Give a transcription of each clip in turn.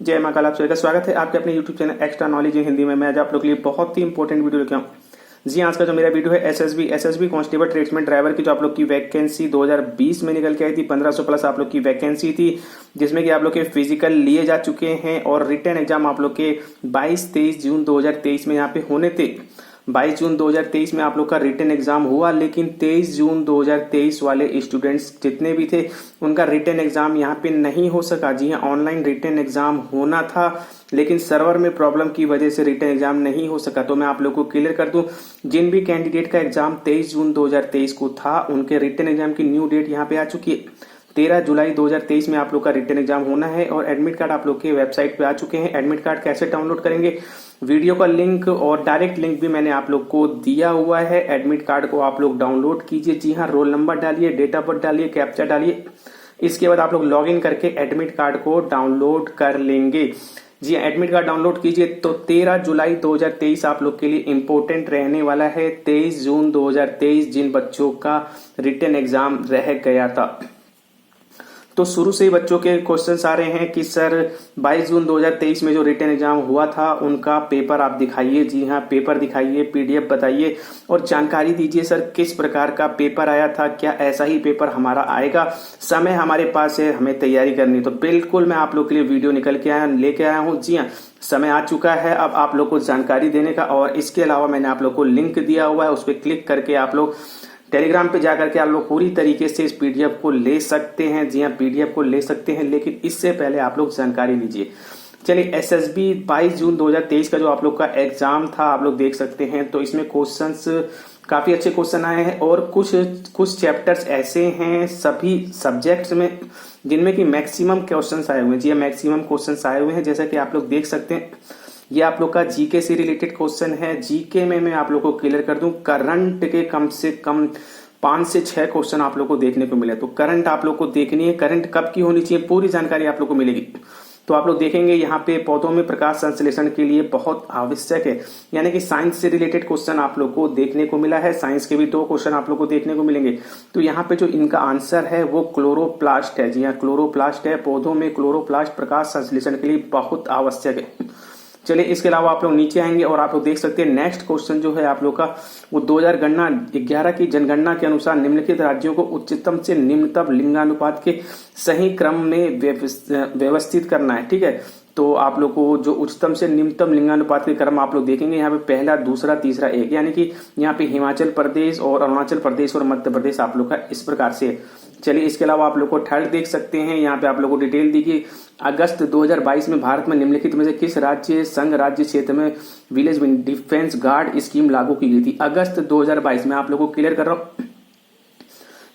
जय मां काल। आप सभी का स्वागत है आपके अपने YouTube channel extra knowledge in Hindi में। मैं आज आप लोग के लिए बहुत ही इंपॉर्टेंट वीडियो लेके आऊँ। जी आज का जो मेरा वीडियो है एसएसबी कांस्टेबल ट्रेड्समैन ड्राइवर की जो आप लोग की वैकेंसी 2020 में निकल के आई थी। 1500 प्लस आप लोग की वैकेंसी थी, जिसमें कि आप लोग के फिजिकल लिए जा चुके हैं और रिटन एग्जाम आप लोग के 22-23 जून 2023 में यहाँ पे होने थे। 22 जून 2023 में आप लोग का रिटन एग्जाम हुआ, लेकिन 23 जून 2023 वाले स्टूडेंट्स जितने भी थे उनका रिटन एग्जाम यहाँ पे नहीं हो सका। जी हाँ, ऑनलाइन रिटन एग्जाम होना था, लेकिन सर्वर में प्रॉब्लम की वजह से रिटन एग्जाम नहीं हो सका। तो मैं आप लोग को क्लियर कर दूं, जिन भी कैंडिडेट का एग्जाम 23 जून 2023 को था उनके रिटन एग्जाम की न्यू डेट यहाँ पे आ चुकी है। 13 जुलाई 2023 में आप लोग का रिटन एग्जाम होना है और एडमिट कार्ड आप लोग के वेबसाइट पे आ चुके हैं। एडमिट कार्ड कैसे डाउनलोड करेंगे, वीडियो का लिंक और डायरेक्ट लिंक भी मैंने आप लोग को दिया हुआ है। एडमिट कार्ड को आप लोग डाउनलोड कीजिए। जी हाँ, रोल नंबर डालिए, डेट ऑफ बर्थ डालिए, कैप्चा डालिए। इसके बाद आप लोग लॉग इन करके एडमिट कार्ड को डाउनलोड कर लेंगे। जी एडमिट कार्ड डाउनलोड कीजिए। तो 13 जुलाई 2023 आप लोग के लिए इंपॉर्टेंट रहने वाला है। 23 जून 2023 जिन बच्चों का रिटन एग्जाम रह गया था, तो शुरू से ही बच्चों के क्वेश्चंस आ रहे हैं कि सर 22 जून 2023 में जो रिटन एग्जाम हुआ था उनका पेपर आप दिखाइए। जी हाँ, पेपर दिखाइए, पीडीएफ बताइए और जानकारी दीजिए सर किस प्रकार का पेपर आया था, क्या ऐसा ही पेपर हमारा आएगा, समय हमारे पास है, हमें तैयारी करनी। तो बिल्कुल मैं आप लोग के लिए वीडियो निकल के लेके आया हूँ। जी हाँ, समय आ चुका है अब आप लोग को जानकारी देने का। और इसके अलावा मैंने आप लोग को लिंक दिया हुआ है, उस पर क्लिक करके आप लोग टेलीग्राम पे जाकर के आप लोग पूरी तरीके से इस पीडीएफ को ले सकते हैं। जी हाँ, पीडीएफ को ले सकते हैं, लेकिन इससे पहले आप लोग जानकारी लीजिए। चलिए, एसएसबी 22 जून 2023 का जो आप लोग का एग्जाम था आप लोग देख सकते हैं। तो इसमें क्वेश्चंस काफी अच्छे क्वेश्चन आए हैं और कुछ चैप्टर्स ऐसे हैं सभी सब्जेक्ट्स में जिनमें कि मैक्सिमम क्वेश्चंस आए हुए हैं। जी हाँ, मैक्सिमम क्वेश्चंस आए हुए हैं, जैसा कि आप लोग देख सकते हैं। ये आप लोग का जीके से रिलेटेड क्वेश्चन है। जीके में मैं आप लोग को क्लियर कर दूं, करंट के कम से कम 5 से 6 क्वेश्चन आप लोग को देखने को मिले। तो करंट आप लोग को देखनी है, करंट कब की होनी चाहिए, पूरी जानकारी आप लोग को मिलेगी। तो आप लोग देखेंगे यहाँ पे पौधों में प्रकाश संश्लेषण के लिए बहुत आवश्यक है, यानी कि साइंस से रिलेटेड क्वेश्चन आप लोग को देखने को मिला है। साइंस के भी 2 क्वेश्चन आप लोग को देखने को मिलेंगे। तो यहाँ पे जो इनका आंसर है वो क्लोरोप्लास्ट है। जी हाँ, क्लोरोप्लास्ट है। पौधों में क्लोरोप्लास्ट प्रकाश संश्लेषण के लिए बहुत आवश्यक है। चलिए, इसके अलावा आप लोग नीचे आएंगे और आप लोग देख सकते हैं नेक्स्ट क्वेश्चन जो है आप लोग का वो 2011 की जनगणना के अनुसार निम्नलिखित राज्यों को उच्चतम से निम्नतम लिंगानुपात के सही क्रम में व्यवस्थित करना है। ठीक है, तो आप लोग को जो उच्चतम से निम्नतम लिंगानुपात के क्रम आप लोग देखेंगे यहाँ पे पहला, दूसरा, तीसरा, एक, यानी कि यहाँ पे हिमाचल प्रदेश और अरुणाचल प्रदेश और मध्य प्रदेश आप लोग का इस प्रकार से। चलिए, इसके अलावा आप लोग को थर्ड देख सकते हैं, यहाँ पे आप लोग को डिटेल दी गई। अगस्त 2022 में भारत में निम्नलिखित में से किस राज्य संघ राज्य क्षेत्र में विलेज डिफेंस गार्ड स्कीम लागू की गई थी। अगस्त 2022 में आप लोग को क्लियर कर रहा हूँ।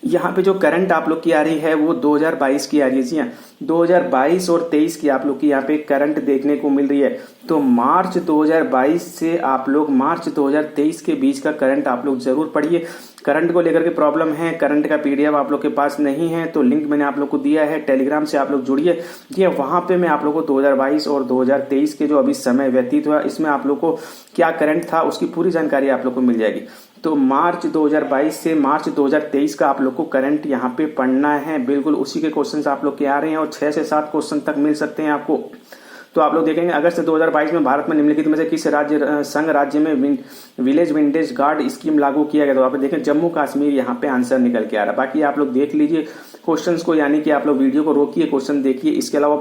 यहाँ पे जो करंट आप लोग की आ रही है वो 2022 की आ रही है। जी हाँ, 2022 और 23 की आप लोग की यहाँ पे करंट देखने को मिल रही है। तो मार्च 2022 से आप लोग मार्च 2023 के बीच का करंट आप लोग जरूर पढ़िए। करंट को लेकर के प्रॉब्लम है, करंट का पीडीएफ आप लोग के पास नहीं है तो लिंक मैंने आप लोग को दिया है, टेलीग्राम से आप लोग जुड़िए। जी वहां पे मैं आप लोग को 2022 और 2023 के जो अभी समय व्यतीत हुआ इसमें आप लोग को क्या करंट था उसकी पूरी जानकारी आप लोग को मिल जाएगी। तो मार्च 2022 से मार्च 2023 का आप लोग को करंट यहाँ पे पढ़ना है। बिल्कुल उसी के क्वेश्चन आप लोग के आ रहे हैं और 6 से 7 क्वेश्चन तक मिल सकते हैं आपको। तो आप लोग देखेंगे अगस्त 2022 में भारत में निम्नलिखित में से किस राज्य संघ राज्य में विलेज विंटेज गार्ड स्कीम लागू किया गया। तो आप देखें जम्मू कश्मीर यहाँ पे आंसर निकल के आ रहा है। बाकी आप लोग देख लीजिए क्वेश्चंस को, यानी कि आप लोग वीडियो को रोकिए, क्वेश्चन देखिए। इसके अलावा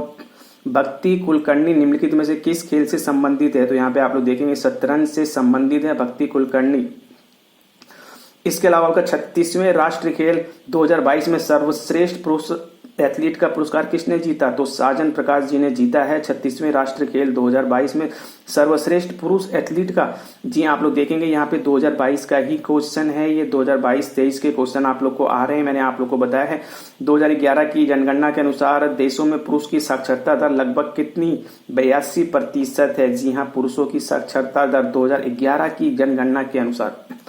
भक्ति कुलकर्णी निम्नलिखित में से किस खेल से संबंधित है। तो यहाँ पे आप लोग देखेंगे शतरंज से संबंधित है भक्ति कुलकर्णी। इसके अलावा आपका 36वें राष्ट्रीय खेल 2022 में सर्वश्रेष्ठ पुरुष एथलीट का पुरस्कार किसने जीता। तो साजन प्रकाश जी ने जीता है 36वें राष्ट्रीय खेल 2022 में सर्वश्रेष्ठ पुरुष एथलीट का। जी आप लोग देखेंगे यहाँ पे 2022 का ही क्वेश्चन है, ये 2022-23 के क्वेश्चन आप लोग को आ रहे हैं। मैंने आप लोग को बताया है 2011 की जनगणना के अनुसार देशों में पुरुष की साक्षरता दर लगभग कितनी, 82% है। जी हाँ, पुरुषों की साक्षरता दर 2011 की जनगणना के अनुसार।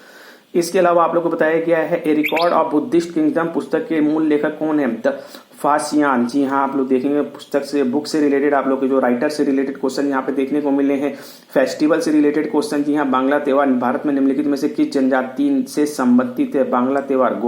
इसके अलावा आप लोग को बताया गया है ए रिकॉर्ड ऑफ बुद्धिस्ट किंगडम पुस्तक के मूल लेखक कौन है, द फासियान। जी हाँ, आप लोग देखेंगे पुस्तक से बुक से रिलेटेड आप लोग के जो राइटर से रिलेटेड क्वेश्चन यहाँ पे देखने को मिले हैं। फेस्टिवल से रिलेटेड क्वेश्चन, जी हाँ, बांग्ला त्योहार भारत में निम्नलिखित में से किस जनजाति से संबंधित है। बांग्ला त्योहार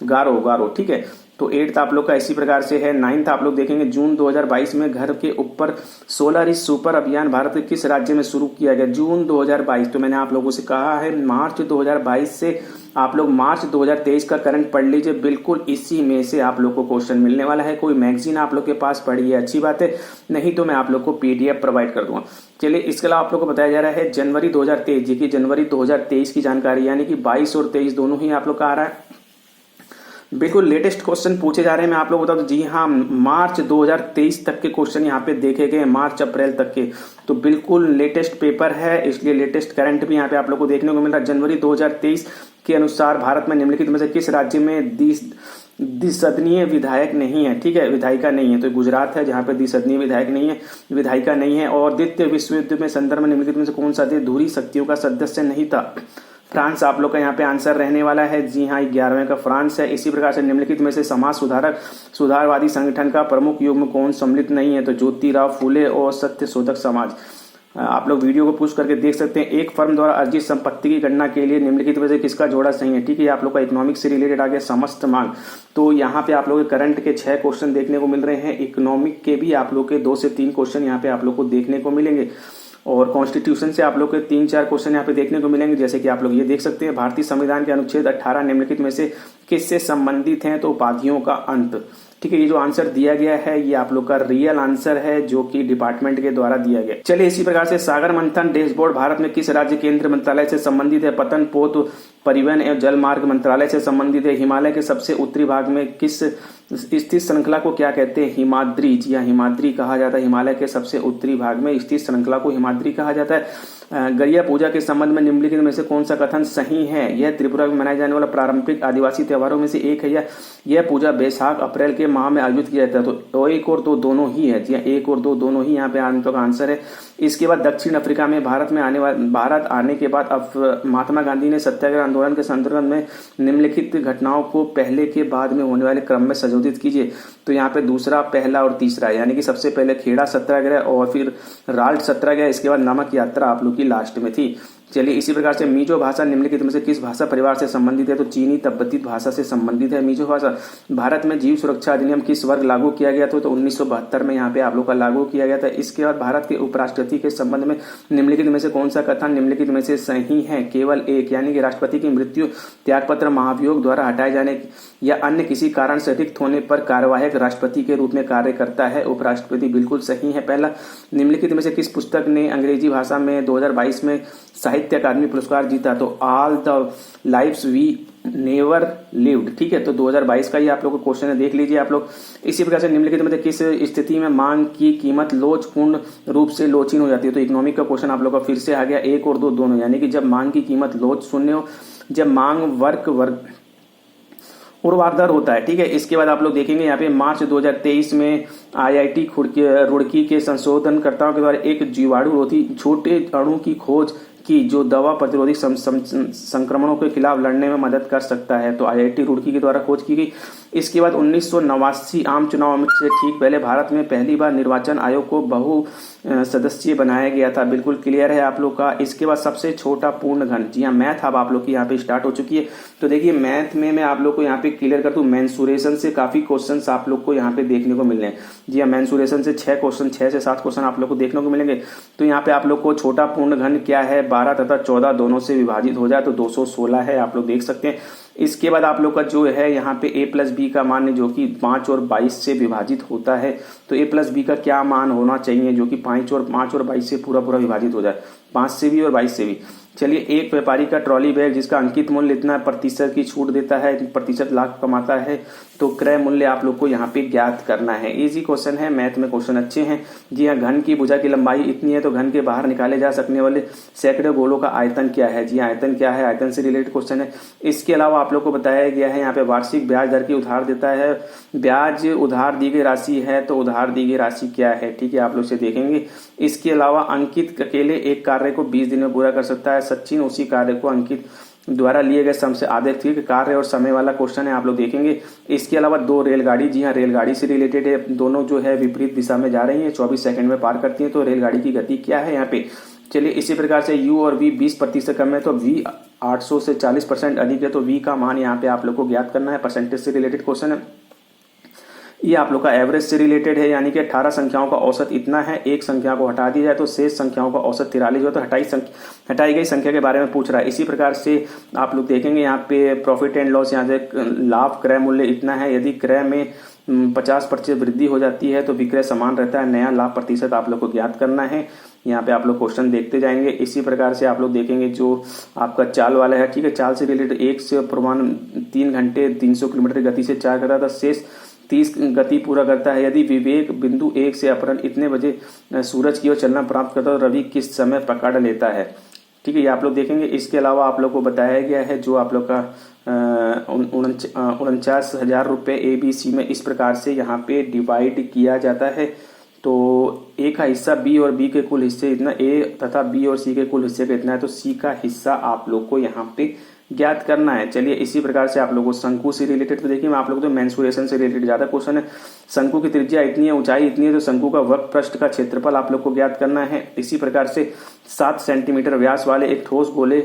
गारो। ठीक है, तो 8th आप लोग का इसी प्रकार से है। 9th आप लोग देखेंगे जून 2022 में घर के ऊपर सोलर इज सुपर अभियान भारत के किस राज्य में शुरू किया गया, जून 2022। तो मैंने आप लोगों से कहा है मार्च 2022 से आप लोग मार्च 2023 का करंट पढ़ लीजिए, बिल्कुल इसी में से आप लोग को क्वेश्चन मिलने वाला है। कोई मैगजीन आप लोग के पास पढ़ी है अच्छी बात है, नहीं तो मैं आप लोग को पीडीएफ प्रोवाइड कर दूंगा। चलिए इसके अलावा आप लोग को बताया जा रहा है जनवरी 2023 जी की जनवरी 2023 की जानकारी, यानी कि 22 और 23 दोनों ही आप लोग का आ रहा है। बिल्कुल लेटेस्ट क्वेश्चन पूछे जा रहे हैं, मैं आप लोग बता दूं जी हाँ, मार्च 2023 तक के क्वेश्चन यहाँ पे देखे गए, मार्च अप्रैल तक के, तो बिल्कुल लेटेस्ट पेपर है, इसलिए लेटेस्ट करंट भी यहाँ पे आप लोग को देखने को मिल रहा है। जनवरी 2023 के अनुसार भारत में निम्नलिखित में से किस राज्य में द्विसदनीय विधायक नहीं है, ठीक है, विधायिका नहीं है, तो गुजरात है जहां पे द्विसदनीय विधायक नहीं है, विधायिका नहीं है। और द्वितीय विश्व युद्ध में संदर्भ में निम्नलिखित में से कौन सा देश धुरी शक्तियों का सदस्य नहीं था, फ्रांस आप लोग का यहाँ पे आंसर रहने वाला है। जी हाँ, 11वें का फ्रांस है। इसी प्रकार से निम्नलिखित में से समाज सुधारवादी संगठन का प्रमुख युग में कौन सम्मिलित नहीं है, तो ज्योतिराव फूले और सत्य शोधक समाज। आप लोग वीडियो को पुश करके देख सकते हैं। एक फर्म द्वारा अर्जित संपत्ति की गणना के लिए निम्नलिखित में से किसका जोड़ा सही है, ठीक है, आप लोग का इकोनॉमिक्स से रिलेटेड आ गया समस्त मांग। तो यहाँ पे आप लोग करंट के 6 क्वेश्चन देखने को मिल रहे हैं, इकोनॉमिक के भी आप लोग के 2 से 3 क्वेश्चन यहाँ पे आप लोग को देखने को मिलेंगे, और कॉन्स्टिट्यूशन से आप लोग के 3-4 क्वेश्चन यहाँ पे देखने को मिलेंगे। जैसे कि आप लोग ये देख सकते हैं भारतीय संविधान के अनुच्छेद 18 निम्नलिखित में से किससे संबंधित हैं, तो उपाधियों का अंत, ठीक है। ये जो आंसर दिया गया है ये आप लोग का रियल आंसर है जो कि डिपार्टमेंट के द्वारा दिया गया। चलिए इसी प्रकार से सागर मंथन डैशबोर्ड भारत में किस राज्य केंद्र मंत्रालय से संबंधित है, पतन पोत परिवहन एवं जल मार्ग मंत्रालय से संबंधित है। हिमालय के सबसे उत्तरी भाग में किस स्थित श्रृंखला को क्या कहते हैं, हिमाद्री, जी हाँ हिमाद्री कहा जाता है। हिमालय के सबसे उत्तरी भाग में स्थित श्रृंखला को हिमाद्री कहा जाता है। गरिया पूजा के संबंध में निम्नलिखित में से कौन सा कथन सही है, यह त्रिपुरा में मनाए जाने वाला पारंपरिक आदिवासी त्योहारों में से एक है, या यह पूजा बैसाख अप्रैल के माह में आयोजित किया जाता है, तो 1 और 2 दोनों ही है। जी हाँ, 1 और 2 दोनों ही यहाँ पे आंसर है। इसके बाद दक्षिण अफ्रीका में भारत आने के बाद महात्मा गांधी ने सत्याग्रह आंदोलन के संदर्भ में निम्नलिखित घटनाओं को पहले के बाद में होने वाले क्रम में संशोधित कीजिए। तो यहाँ पे दूसरा, पहला और तीसरा, यानी कि सबसे पहले खेड़ा सत्याग्रह और फिर राल्ट सत्याग्रह, इसके बाद नमक यात्रा आप लोग की लास्ट में थी। चलिए इसी प्रकार से मिजो भाषा निम्नलिखित में से किस भाषा परिवार से संबंधित है, तो चीनी तिब्बती भाषा से संबंधित है मिजो भाषा। भारत में जीव सुरक्षा अधिनियम किस वर्ग लागू किया गया था, तो 1972 में यहाँ पे आप लोग का लागू किया गया था। इसके बाद भारत के उपराष्ट्रपति के संबंध में निम्नलिखित में से कौन सा कथन निम्नलिखित में से सही है, केवल एक, यानी कि राष्ट्रपति की मृत्यु, त्यागपत्र, महाभियोग द्वारा हटाए जाने या अन्य किसी कारण से रिक्त होने पर कार्यवाहक राष्ट्रपति के रूप में कार्य करता है उपराष्ट्रपति, बिल्कुल सही है पहला। निम्नलिखित में से किस पुस्तक ने अंग्रेजी भाषा में 2022 में साहित्य अकादमी पुरस्कार जीता, तो all the lives we never lived, ठीक है। तो 2022 का ही आप लोग को क्वेश्चन है, देख लीजिए आप लोग। इसी प्रकार से निम्नलिखित में किस स्थिति में मांग की कीमत लोच पूर्ण रूप से लोचीन हो जाती है, तो इकोनॉमिक का क्वेश्चन आप लोग का फिर से आ गया। 1 और 2 दोनों, यानी कि जब मांग की कीमत लोच शून्य हो, जब मांग वर्ग ऊर्ध्वाधर होता है, ठीक है। इसके बाद आप लोग देखेंगे यहाँ पे मार्च 2023 में IIT रुड़की के संशोधनकर्ताओं के द्वारा एक जीवाणु रोधी छोटे अणु की खोज की जो दवा प्रतिरोधी संक्रमणों के खिलाफ लड़ने में मदद कर सकता है, तो IIT रुड़की के द्वारा खोज की गई। इसके बाद 1989 आम चुनाव से ठीक पहले भारत में पहली बार निर्वाचन आयोग को बहु सदस्यीय बनाया गया था, बिल्कुल क्लियर है आप लोग का। इसके बाद सबसे छोटा पूर्ण घन, जी हाँ मैथ अब आप लोग की यहाँ पे स्टार्ट हो चुकी है। तो देखिए मैथ में मैं आप लोग को यहाँ पे क्लियर कर दूं, मेंसुरेशन से काफी क्वेश्चंस आप लोग को यहाँ पे देखने को मिल रहे हैं। जी हाँ, मेंसुरेशन से 6 से 7 क्वेश्चन आप लोग को देखने को मिलेंगे। तो यहाँ पे आप लोग को छोटा पूर्ण घन क्या है, 12 तथा 14 दोनों से विभाजित हो जाए तो 216 है, आप लोग देख सकते हैं। इसके बाद आप लोग का जो है यहाँ पे a+b का मान जो कि 5 और 22 से विभाजित होता है, तो a+b का क्या मान होना चाहिए जो कि 5 और 22 से पूरा विभाजित हो जाए, 5 से भी और 22 से भी। चलिए, एक व्यापारी का ट्रॉली बैग जिसका अंकित मूल्य इतना प्रतिशत की छूट देता है, प्रतिशत लाख कमाता है, तो क्रय मूल्य आप लोग को यहाँ पे ज्ञात करना है। इजी क्वेश्चन है, मैथ में क्वेश्चन अच्छे हैं। जी हाँ, घन की भुजा की लंबाई इतनी है तो घन के बाहर निकाले जा सकने वाले सैकड़ों गोलों का आयतन क्या है। जी हाँ, आयतन क्या है, आयतन से रिलेटेड क्वेश्चन है। इसके अलावा आप लोग को बताया गया है यहाँ पे वार्षिक ब्याज दर की उधार देता है, ब्याज उधार दी गई राशि है तो उधार दी गई राशि क्या है, ठीक है, आप लोग से देखेंगे। इसके अलावा अंकित अकेले एक कार्य को 20 दिन में पूरा कर सकता है, सचिन उसी कार्य को अंकित द्वारा लिए गए समय से आधे, ठीक, कार्य और समय वाला क्वेश्चन है, आप लोग देखेंगे। इसके अलावा 2 रेलगाड़ी, जी हाँ रेलगाड़ी से रिलेटेड है, दोनों जो है विपरीत दिशा में जा रही है, 24 सेकंड में पार करती है, तो रेलगाड़ी की गति क्या है यहाँ पे। चलिए, इसी प्रकार से u और v 20% कम है तो v 800 से 40% अधिक है, तो v का मान यहाँ पे आप लोग को ज्ञात करना है, परसेंटेज से रिलेटेड क्वेश्चन है। ये आप लोग का एवरेज से रिलेटेड है, यानी कि 18 संख्याओं का औसत इतना है, एक संख्या को हटा दी जाए तो शेष संख्याओं का औसत 43 हो, तो हटाई गई संख्या के बारे में पूछ रहा है। इसी प्रकार से आप लोग देखेंगे यहाँ पे प्रॉफिट एंड लॉस, यहाँ से लाभ क्रय मूल्य इतना है, यदि क्रय में 50% वृद्धि हो जाती है तो विक्रय समान रहता है, नया लाभ प्रतिशत आप लोग को ज्ञात करना है। यहाँ पे आप लोग क्वेश्चन देखते जाएंगे। इसी प्रकार से आप लोग देखेंगे जो आपका चाल वाला है, ठीक है, चाल से रिलेटेड 1 से पूर्वान्ह 3 घंटे 300 किलोमीटर गति से 4 करता था, शेष 30 गति पूरा करता है। यदि विवेक बिंदु 1 से अपराह्न इतने बजे सूरज की ओर चलना प्राप्त करता है तो रवि किस समय पकड़ लेता है, ठीक है, ये आप लोग देखेंगे। इसके अलावा आप लोग को बताया गया है जो आप लोग का 49,000 रुपये ABC में इस प्रकार से यहाँ पे डिवाइड किया जाता है। तो ए का हिस्सा बी और बी के कुल हिस्से इतना, ए तथा बी और सी के कुल हिस्से का इतना है, तो सी का हिस्सा आप लोग को यहाँ पे ज्ञात करना है। चलिए इसी प्रकार से आप लोगों को शंकु से रिलेटेड, तो देखिए मैं आप लोगों को मेंसुरेशन से रिलेटेड ज्यादा क्वेश्चन है। शंकु की त्रिज्या इतनी है, ऊंचाई इतनी है, तो शंकु का वक्र पृष्ठ का क्षेत्रफल आप लोग को ज्ञात करना है। इसी प्रकार से 7 सेंटीमीटर व्यास वाले एक ठोस गोले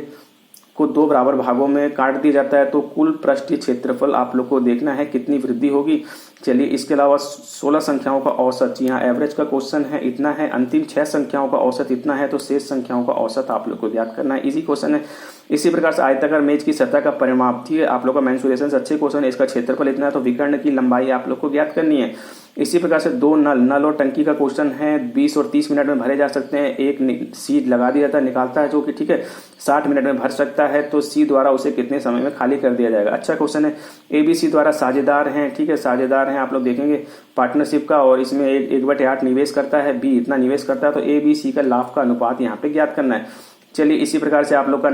को 2 बराबर भागों में काट दिया जाता है, तो कुल पृष्ठीय क्षेत्रफल आप लोग को देखना है कितनी वृद्धि होगी। चलिए इसके अलावा 16 संख्याओं का औसत, यहाँ एवरेज का क्वेश्चन है, इतना है, अंतिम 6 संख्याओं का औसत इतना है, तो शेष संख्याओं का औसत आप लोग को ज्ञात करना है। इजी क्वेश्चन है। इसी प्रकार से आयताकार मेज की सतह का परिमाप, ठीक है, आप लोग का मेंसुरेशन अच्छे क्वेश्चन है, इसका क्षेत्रफल इतना है, तो विकर्ण की लंबाई आप लोग को ज्ञात करनी है। इसी प्रकार से 2 नल और टंकी का क्वेश्चन है, 20 और 30 मिनट में भरे जा सकते हैं। एक सी लगा दिया जाता है, निकालता है, जो कि ठीक है 60 मिनट में भर सकता है, तो सी द्वारा उसे कितने समय में खाली कर दिया जाएगा। अच्छा क्वेश्चन है। ABC द्वारा साझेदार हैं, ठीक है, साझेदार हैं, आप लोग देखेंगे पार्टनरशिप का, और इसमें 1/8 निवेश करता है, बी इतना निवेश करता है, तो ABC का लाभ का अनुपात यहाँ पे ज्ञात करना है। चलिए इसी प्रकार से आप लोग का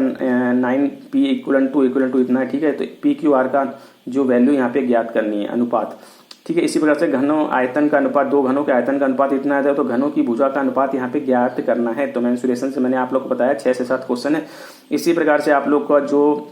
9P = इतना है, ठीक है, तो PQR का जो वैल्यू यहाँ पे ज्ञात करनी है, अनुपात, ठीक है। इसी प्रकार से घनों आयतन का अनुपात, 2 घनों के आयतन का अनुपात इतना है, तो घनों की भुजा का अनुपात यहाँ पे ज्ञात करना है। तो मेंसुरेशन से मैंने आप लोग को बताया 6 से 7 क्वेश्चन है। इसी प्रकार से आप लोग का जो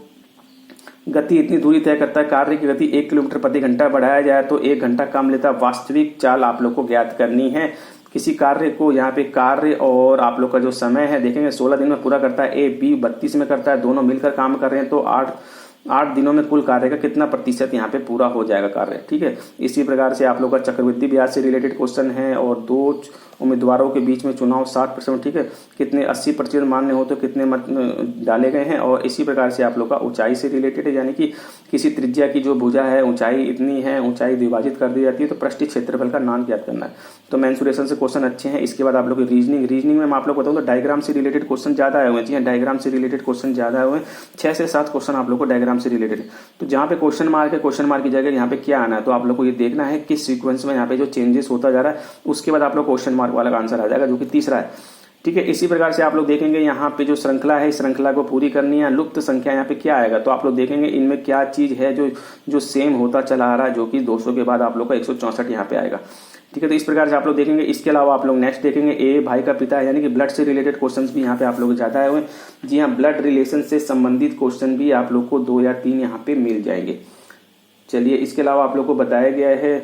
गति इतनी दूरी तय करता है, कार्य की गति 1 किलोमीटर प्रति घंटा बढ़ाया जाए तो 1 घंटा कम लेता, वास्तविक चाल आप लोग को ज्ञात करनी है। किसी कार्य को यहाँ पे कार्य और आप लोग का जो समय है देखेंगे 16 दिन में पूरा करता है, A B 32 में करता है, दोनों मिलकर काम कर रहे हैं, तो 8 दिनों में कुल कार्य का कितना प्रतिशत यहाँ पे पूरा हो जाएगा कार्य, ठीक है। इसी प्रकार से आप लोग का चक्रवृद्धि ब्याज से रिलेटेड क्वेश्चन है, और 2 उम्मीदवारों के बीच में चुनाव 60%, ठीक है, कितने 80% मान्य हो तो कितने मत डाले गए हैं। और इसी प्रकार से आप लोग का ऊंचाई से रिलेटेड है, यानी कि किसी त्रिज्या की जो भुजा है, ऊंचाई इतनी है, ऊंचाई विभाजित कर दी जाती है, तो पृष्ठीय क्षेत्रफल का मान ज्ञात करना है। तो मेंसुरेशन से क्वेश्चन अच्छे हैं। इसके बाद आप लोग रीजनिंग में मैं आप लोग बताऊँ तो डायग्राम से रिलेटेड क्वेश्चन ज्यादा आए हुए हैं। जी हाँ, डायग्राम से रिलेटेड क्वेश्चन ज्यादा आए हुए हैं, 6 से 7 क्वेश्चन आप लोग को डायग्राम से रिलेटेड। तो जहाँ पे क्वेश्चन मार्क है, क्वेश्चन मार्क की जगह यहाँ पे क्या आना है, तो आप लोग को ये देखना है किस सीक्वेंस में यहाँ पे जो चेंजेस होता जा रहा है, उसके बाद आप लोग क्वेश्चन मार्क वाला आंसर आ जाएगा, जो कि तीसरा है, ठीक है। इसी प्रकार से आप लोग देखेंगे यहाँ पे जो श्रृंखला है, इस श्रृंखला को पूरी करनी है। लुप्त संख्या यहाँ पे क्या आएगा, तो आप लोग देखेंगे इनमें क्या चीज है जो सेम होता चला आ रहा है, जो कि 200 के बाद आप लोग का 164 यहाँ पे आएगा, ठीक है। तो इस प्रकार से आप लोग देखेंगे। इसके अलावा आप लोग नेक्स्ट देखेंगे ए भाई का पिता है, यानी कि ब्लड से रिलेटेड क्वेश्चंस भी यहाँ पे आप लोग ज्यादा आए हुए हैं। जी हाँ, ब्लड रिलेशन से संबंधित क्वेश्चन भी आप लोग को 2 या 3 यहाँ पे मिल जाएंगे। चलिए इसके अलावा आप लोग को बताया गया है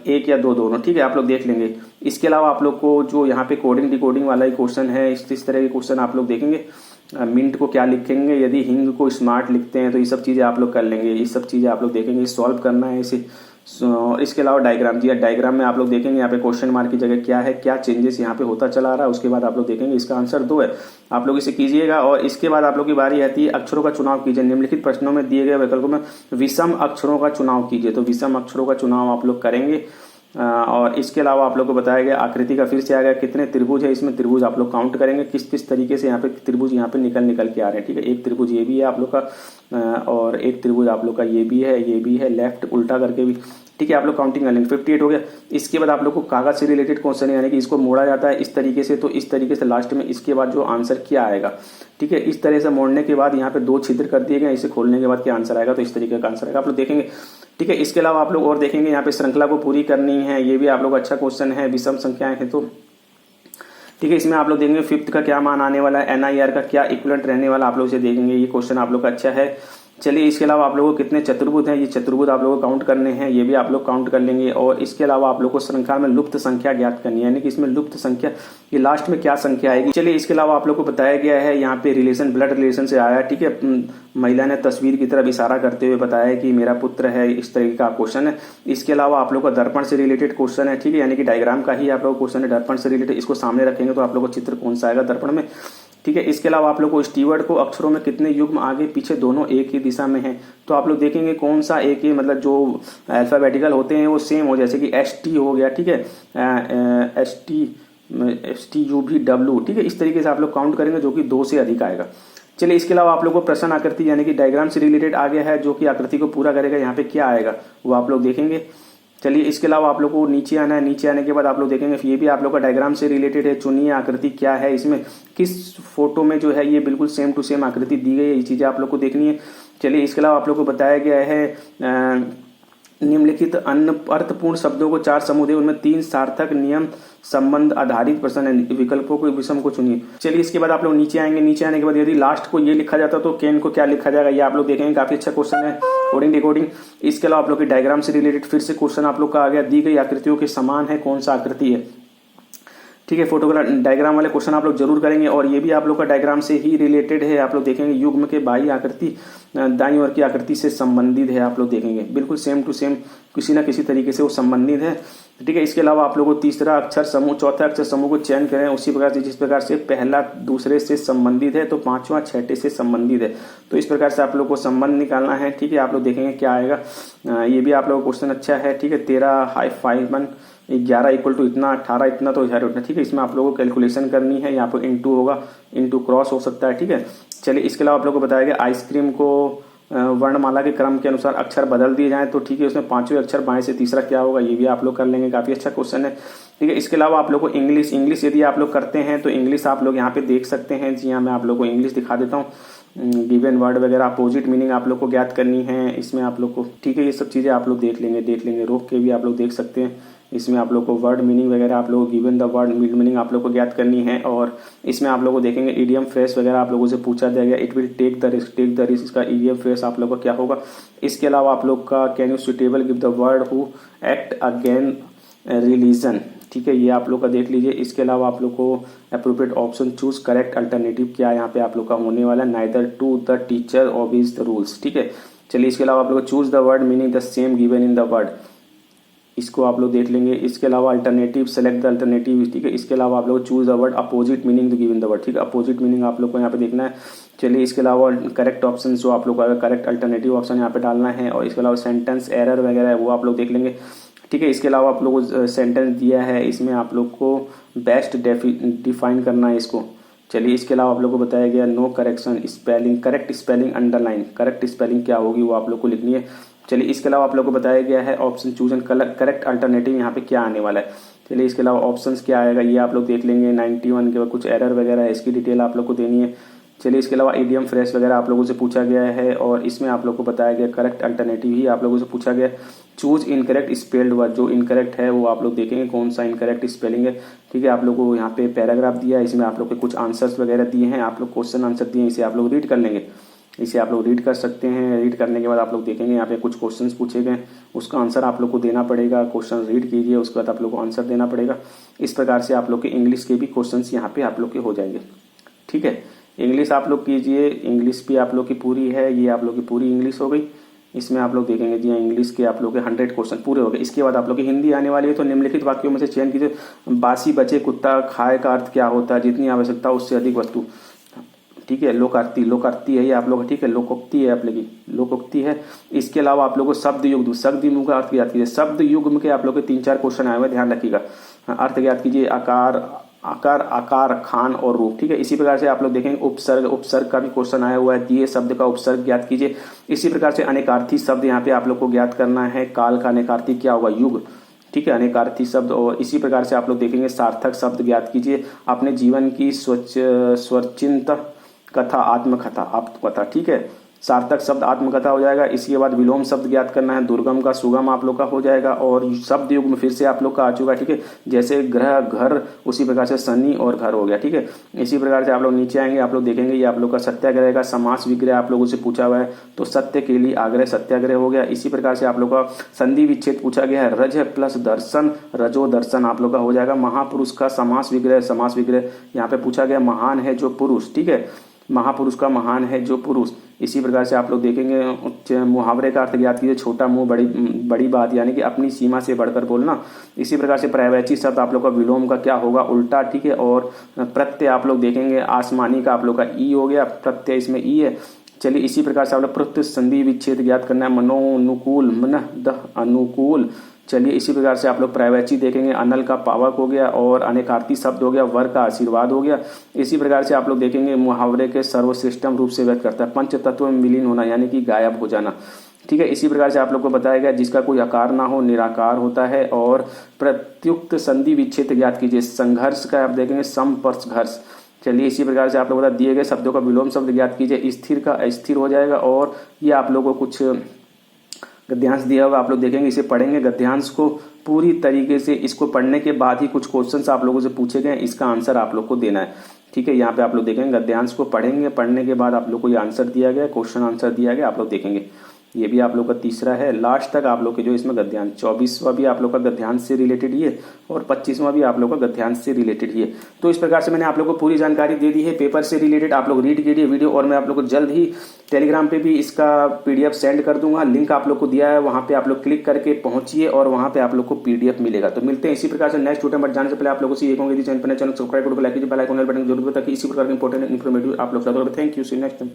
1 या 2 दोनों, ठीक है, आप लोग देख लेंगे। इसके अलावा आप लोग को जो यहाँ पे कोडिंग डिकोडिंग वाला ही क्वेश्चन है, इस तरह के क्वेश्चन आप लोग देखेंगे। मिंट को क्या लिखेंगे, यदि हिंग को स्मार्ट लिखते हैं, तो ये सब चीजें आप लोग कर लेंगे, ये सब चीजें आप लोग देखेंगे, सॉल्व करना है इसे। इसके अलावा डायग्राम, जी डायग्राम में आप लोग देखेंगे यहाँ पे क्वेश्चन मार्क की जगह क्या है, क्या चेंजेस यहाँ पे होता चला आ रहा है, उसके बाद आप लोग देखेंगे इसका आंसर 2 है, आप लोग इसे कीजिएगा। और इसके बाद आप लोग की बारी आती है अक्षरों का चुनाव कीजिए। निम्नलिखित प्रश्नों में दिए गए विकल्पों में विषम अक्षरों का चुनाव कीजिए, तो विषम अक्षरों का चुनाव आप लोग करेंगे। और इसके अलावा आप लोग को बताया गया आकृति का, फिर से आ गया कितने त्रिभुज है, इसमें त्रिभुज आप लोग काउंट करेंगे किस किस तरीके से यहाँ पे त्रिभुज यहाँ पे निकल के आ रहे हैं, ठीक है। एक त्रिभुज ये भी है आप लोग का, और एक त्रिभुज आप लोग का ये भी है, लेफ्ट उल्टा करके भी, ठीक है, आप लोग काउंटिंग कर लेंगे। 58 हो गया। इसके बाद आप लोग को कागज से रिलेटेड क्वेश्चन है, यानी कि इसको मोड़ा जाता है इस तरीके से, तो इस तरीके से लास्ट में इसके बाद जो आंसर क्या आएगा, ठीक है, इस तरह से मोड़ने के बाद यहाँ पे 2 छिद्र कर दिए गए, इसे खोलने के बाद क्या आंसर आएगा, तो इस तरीके का आंसर आएगा, आप लोग देखेंगे, ठीक है। इसके अलावा आप लोग और देखेंगे यहाँ पे श्रृंखला को पूरी करनी है, ये भी आप लोग अच्छा क्वेश्चन है, विषम संख्याएं हैं तो, ठीक है। इसमें आप लोग देखेंगे 5th का क्या मान आने वाला है, NIR का क्या इक्विवेलेंट रहने वाला, आप लोग इसे देखेंगे, ये क्वेश्चन आप लोग का अच्छा है। चलिए इसके अलावा आप लोगों को कितने चतुर्भुज हैं, ये चतुर्भुज आप लोगों को काउंट करने हैं, ये भी आप लोग काउंट कर लेंगे। और इसके अलावा आप लोगों को श्रृंखला में लुप्त संख्या ज्ञात करनी है, यानी कि इसमें लुप्त संख्या ये लास्ट में क्या संख्या आएगी। चलिए इसके अलावा आप लोग को बताया गया है यहाँ पे रिलेशन ब्लड रिलेशन से आया, ठीक है। महिला ने तस्वीर की तरफ इशारा करते हुए बताया कि मेरा पुत्र है, इस तरीके का क्वेश्चन है। इसके अलावा आप लोग का दर्पण से रिलेटेड क्वेश्चन है, ठीक है, यानी कि डायग्राम का ही आप लोग क्वेश्चन है दर्पण से रिलेटेड। इसको सामने रखेंगे तो आप लोग को चित्र कौन सा आएगा दर्पण में, ठीक है। इसके अलावा आप लोग को स्टीवर्ड को अक्षरों में कितने युग्म आगे पीछे दोनों एक ही दिशा में हैं, तो आप लोग देखेंगे कौन सा एक ही, मतलब जो अल्फाबेटिकल होते हैं वो सेम हो, जैसे कि ST हो गया, ठीक है, STUVW, ठीक है। इस तरीके से आप लोग काउंट करेंगे जो कि 2 से अधिक आएगा। चलिए इसके अलावा आप लोग को प्रश्न आकृति यानी कि डायग्राम से रिलेटेड आ गया है, जो कि आकृति को पूरा करेगा। यहाँ पे क्या आएगा वो आप लोग देखेंगे। चलिए इसके अलावा आप लोग को नीचे आना है, नीचे आने के बाद आप लोग देखेंगे ये भी आप लोग का डायग्राम से रिलेटेड है। चुनिए आकृति क्या है, इसमें किस फोटो में जो है ये बिल्कुल सेम टू सेम आकृति दी गई है, ये चीजें आप लोग को देखनी है। चलिए इसके अलावा आप लोग को बताया गया है निम्नलिखित अन्य अर्थपूर्ण शब्दों को 4 समूह दे, उनमें 3 सार्थक नियम संबंध आधारित प्रश्न है, विकल्पों को विषम को चुनिए। चलिए इसके बाद आप लोग नीचे आएंगे, नीचे आने के बाद यदि लास्ट को ये लिखा जाता तो केन को क्या लिखा जाएगा, ये आप लोग देखेंगे। काफी अच्छा क्वेश्चन है कोडिंग डिकोडिंग। इसके अलावा आप लोग के डायग्राम से रिलेटेड फिर से क्वेश्चन आप लोग का आ गया, दी गई आकृतियों के समान है कौन सा आकृति है, ठीक है। फोटोग्राफ डायग्राम वाले क्वेश्चन आप लोग जरूर करेंगे, और ये भी आप लोग का डायग्राम से ही रिलेटेड है। आप लोग देखेंगे युग्म के बाई आकृति दाईं ओर की आकृति से संबंधित है, आप लोग देखेंगे बिल्कुल सेम टू सेम किसी ना किसी तरीके से वो संबंधित है, ठीक है। इसके अलावा आप लोगों को तीसरा अक्षर समूह चौथा अक्षर समूह को चयन करें उसी प्रकार से जिस प्रकार से पहला दूसरे से संबंधित है तो पांचवा छठे से संबंधित है, तो इस प्रकार से आप लोग को संबंध निकालना है, ठीक है। आप लोग देखेंगे क्या आएगा, ये भी आप लोग क्वेश्चन अच्छा है, ठीक है। 13-5 11 इक्वल टू इतना, 18 इतना तो 1000 उतना, ठीक है। इसमें आप लोगों को कैलकुलेशन करनी है, यहाँ पर इंटू होगा, इंटू क्रॉस हो सकता है, ठीक है। चलिए इसके अलावा आप लोग को बताया गया आइसक्रीम को वर्णमाला के क्रम के अनुसार अक्षर बदल दिए जाएं तो ठीक है, उसमें 5वें अक्षर बाएं से तीसरा क्या होगा, ये भी आप लोग कर लेंगे। काफी अच्छा क्वेश्चन है, ठीक है। इसके अलावा आप लोग को इंग्लिश यदि आप लोग करते हैं तो इंग्लिश आप लोग यहाँ पे देख सकते हैं। जी हाँ, मैं आप लोग को इंग्लिश दिखा देता हूँ। गिवन वर्ड वगैरह अपोजिट मीनिंग आप लोग को ज्ञात करनी है इसमें आप लोग को, ठीक है। ये सब चीजें आप लोग देख लेंगे, रोक के भी आप लोग देख सकते हैं। इसमें आप लोग को वर्ड मीनिंग वगैरह आप लोग गिवन द वर्ड मीनिंग आप लोग को ज्ञात करनी है, और इसमें आप लोग को देखेंगे ईडियम फ्रेस वगैरह आप लोगों से पूछा जाएगा। It will take the risk, इसका ईडियम फ्रेस आप लोग का क्या होगा। इसके अलावा आप लोग का can you suitable give the word who act again religion, ठीक है, ये आप लोग का देख लीजिए। इसके अलावा आप लोग को appropriate option choose correct alternative क्या यहाँ पे आप लोग का होने वाला है, neither to the teacher obeys the rules, ठीक है। चलिए इसके अलावा आप लोग choose the word meaning the same given in the word, इसको आप लोग देख लेंगे। इसके अलावा अल्टरनेटिव सेलेक्ट द अल्टरनेटिव, ठीक है। इसके अलावा आप लोग choose the word opposite meaning the given the word, ठीक है, अपोजिट मीनिंग आप लोग को यहाँ पे देखना है। चलिए इसके अलावा करेक्ट ऑप्शन जो आप लोग को करेक्ट अल्टरनेटिव ऑप्शन यहाँ पे डालना है, और इसके अलावा सेंटेंस एरर वगैरह है वो आप लोग देख लेंगे, ठीक है। इसके अलावा आप लोग को सेंटेंस दिया है, इसमें आप लोग को बेस्ट डिफाइन करना है इसको। चलिए इसके अलावा आप लोग को बताया गया no correction spelling, correct spelling underline, correct spelling क्या होगी वो आप लोग को लिखनी है। चलिए इसके अलावा आप लोग को बताया गया है option choose and correct alternative यहाँ पे क्या आने वाला है। चलिए इसके अलावा ऑप्शंस क्या आएगा ये आप लोग देख लेंगे। 91 के बाद कुछ एरर वगैरह है, इसकी डिटेल आप लोग को देनी है। चलिए इसके अलावा ईडियम फ्रेस वगैरह आप लोगों से पूछा गया है, और इसमें आप लोग को बताया गया करेक्ट अल्टरनेटिव ही आप लोगों से पूछा गया। चूज इनकरेक्ट स्पेल्ड वर्ड, जो इनकरेक्ट है वो आप लोग देखेंगे कौन सा इनकरेक्ट स्पेलिंग है, ठीक है। आप लोग को यहाँ पे पैराग्राफ दिया है, इसमें आप लोग के कुछ आंसर्स वगैरह दिए हैं, आप लोग क्वेश्चन आंसर दिए हैं, इसे आप लोग रीड कर लेंगे, इसे आप लोग रीड कर सकते हैं। रीड करने के बाद आप लोग देखेंगे यहाँ पे कुछ क्वेश्चंस पूछे गए, उसका आंसर आप लोग को देना पड़ेगा। क्वेश्चन रीड कीजिए, उसके बाद आप लोग को आंसर देना पड़ेगा। इस प्रकार से आप लोग के इंग्लिश के भी क्वेश्चंस यहाँ पे आप लोग के हो जाएंगे, ठीक है। इंग्लिश आप लोग कीजिए, इंग्लिश भी आप लोग की पूरी है, ये आप लोग की पूरी इंग्लिश हो गई। इसमें आप लोग देखेंगे जी इंग्लिश के आप लोग के 100 क्वेश्चन पूरे हो गए। इसके बाद आप लोग की हिंदी आने वाली है, तो निम्नलिखित वाक्यों में से चयन कीजिए। बासी बचे कुत्ता खाए का अर्थ क्या होता है, जितनी आवश्यकता उससे अधिक वस्तु, ठीक है। लोकार्ती है ये आप लोग, ठीक है, लोकोक्ति है आप लोग की, लोकोक्ति है। इसके अलावा आप लोग को शब्द युग्म का अर्थ ज्ञात कीजिए। शब्द युग्म के आप लोग के 3-4 क्वेश्चन आए हुए, ध्यान रखिएगा। अर्थ ज्ञात कीजिए, आकार, खान और रूप, ठीक है। इसी प्रकार से आप लोग देखेंगे उपसर्ग का भी क्वेश्चन आया हुआ है। दिए शब्द का उपसर्ग ज्ञात कीजिए। इसी प्रकार से अनेकार्थी शब्द यहाँ पे आप लोग को ज्ञात करना है। काल का अनेकार्थी क्या होगा, युग, ठीक है, अनेकार्थी शब्द। और इसी प्रकार से आप लोग देखेंगे सार्थक शब्द ज्ञात कीजिए। अपने जीवन की स्वचिंत कथा, आत्मकथा, ठीक है। सार्थक शब्द आत्मकथा हो जाएगा। इसके बाद विलोम शब्द ज्ञात करना है, दुर्गम का सुगम आप लोग का हो जाएगा, और शब्द युग में फिर से आप लोग का आ चुका है, ठीक है। जैसे ग्रह घर, उसी प्रकार से शनि और घर हो गया, ठीक है। इसी प्रकार से आप लोग नीचे आएंगे, आप लोग देखेंगे ये आप लोग का सत्याग्रह का समास विग्रह आप लोगों से पूछा हुआ है, तो सत्य के लिए आग्रह सत्याग्रह हो गया। इसी प्रकार से आप लोग का संधि विच्छेद पूछा गया है, रज प्लस दर्शन रजो दर्शन आप लोग का हो जाएगा। महापुरुष का समास विग्रह यहाँ पे पूछा गया, महान है जो पुरुष, ठीक है, महापुरुष का महान है जो पुरुष। इसी प्रकार से आप लोग देखेंगे मुहावरे का अर्थ ज्ञात कीजिए, छोटा मुंह बड़ी बात, यानी कि अपनी सीमा से बढ़कर बोलना। इसी प्रकार से पर्यायवाची शब्द आप लोग का विलोम का क्या होगा, उल्टा, ठीक है। और प्रत्यय आप लोग देखेंगे आसमानी का आप लोग का ई हो गया, प्रत्यय इसमें ई है। चलिए इसी प्रकार से आप लोग प्रत्यय संधि विच्छेद ज्ञात करना है, मनोनुकूल, मन द अनुकूल। चलिए इसी प्रकार से आप लोग पर्यायवाची देखेंगे, अनल का पावक हो गया, और अनेकार्थी शब्द हो गया, वर का आशीर्वाद हो गया। इसी प्रकार से आप लोग देखेंगे मुहावरे के सर्वश्रेष्ठम रूप से व्यक्त करता है, पंच तत्व में विलीन होना, यानी कि गायब हो जाना, ठीक है। इसी प्रकार से आप लोग को बताया गया जिसका कोई आकार ना हो निराकार होता है। और प्रत्युक्त संधि विच्छेद ज्ञात कीजिए, संघर्ष का आप देखेंगे संपर्शघर्ष। चलिए इसी प्रकार से आप लोग दिए गए शब्दों का विलोम शब्द ज्ञात कीजिए, स्थिर का अस्थिर हो जाएगा। और ये आप लोगों को कुछ गद्यांश दिया होगा, आप लोग देखेंगे, इसे पढ़ेंगे, गद्यांश को पूरी तरीके से इसको पढ़ने के बाद ही कुछ क्वेश्चंस आप लोगों से पूछे गए, इसका आंसर आप लोग को देना है, ठीक है। यहाँ पे आप लोग देखेंगे गद्यांश को पढ़ेंगे, पढ़ने के बाद आप लोग को ये आंसर दिया गया, क्वेश्चन आंसर दिया गया, आप लोग देखेंगे। ये भी आप लोग का तीसरा है, लास्ट तक आप लोग के जो इसमें गद्यांश, 24वां भी आप लोग का गद्यांश से रिलेटेड ही है, और 25वां भी आप लोग का गद्यांश से रिलेटेड ही है। तो इस प्रकार से मैंने आप लोग को पूरी जानकारी दे दी है पेपर से रिलेटेड। आप लोग रीड कीजिए वीडियो, और मैं आप लोग को जल्द ही टेलीग्राम पे भी इसका PDF सेंड कर दूंगा, लिंक आप लोग को दिया है, वहां पे आप लोग क्लिक करके पहुंचिए और वहां पे आप लोग को PDF मिलेगा। तो मिलते हैं इसी प्रकार से नेक्स्ट वीडियो में। जाने से पहले आप लोगों से ये कहूंगा, चैनल सब्सक्राइब करो, लाइक कीजिए, बेल आइकन बटन जरूर, ताकि इसी प्रकार के इंपॉर्टेंट इन्फॉर्मेटिव आप लोग। Thank you, see next time.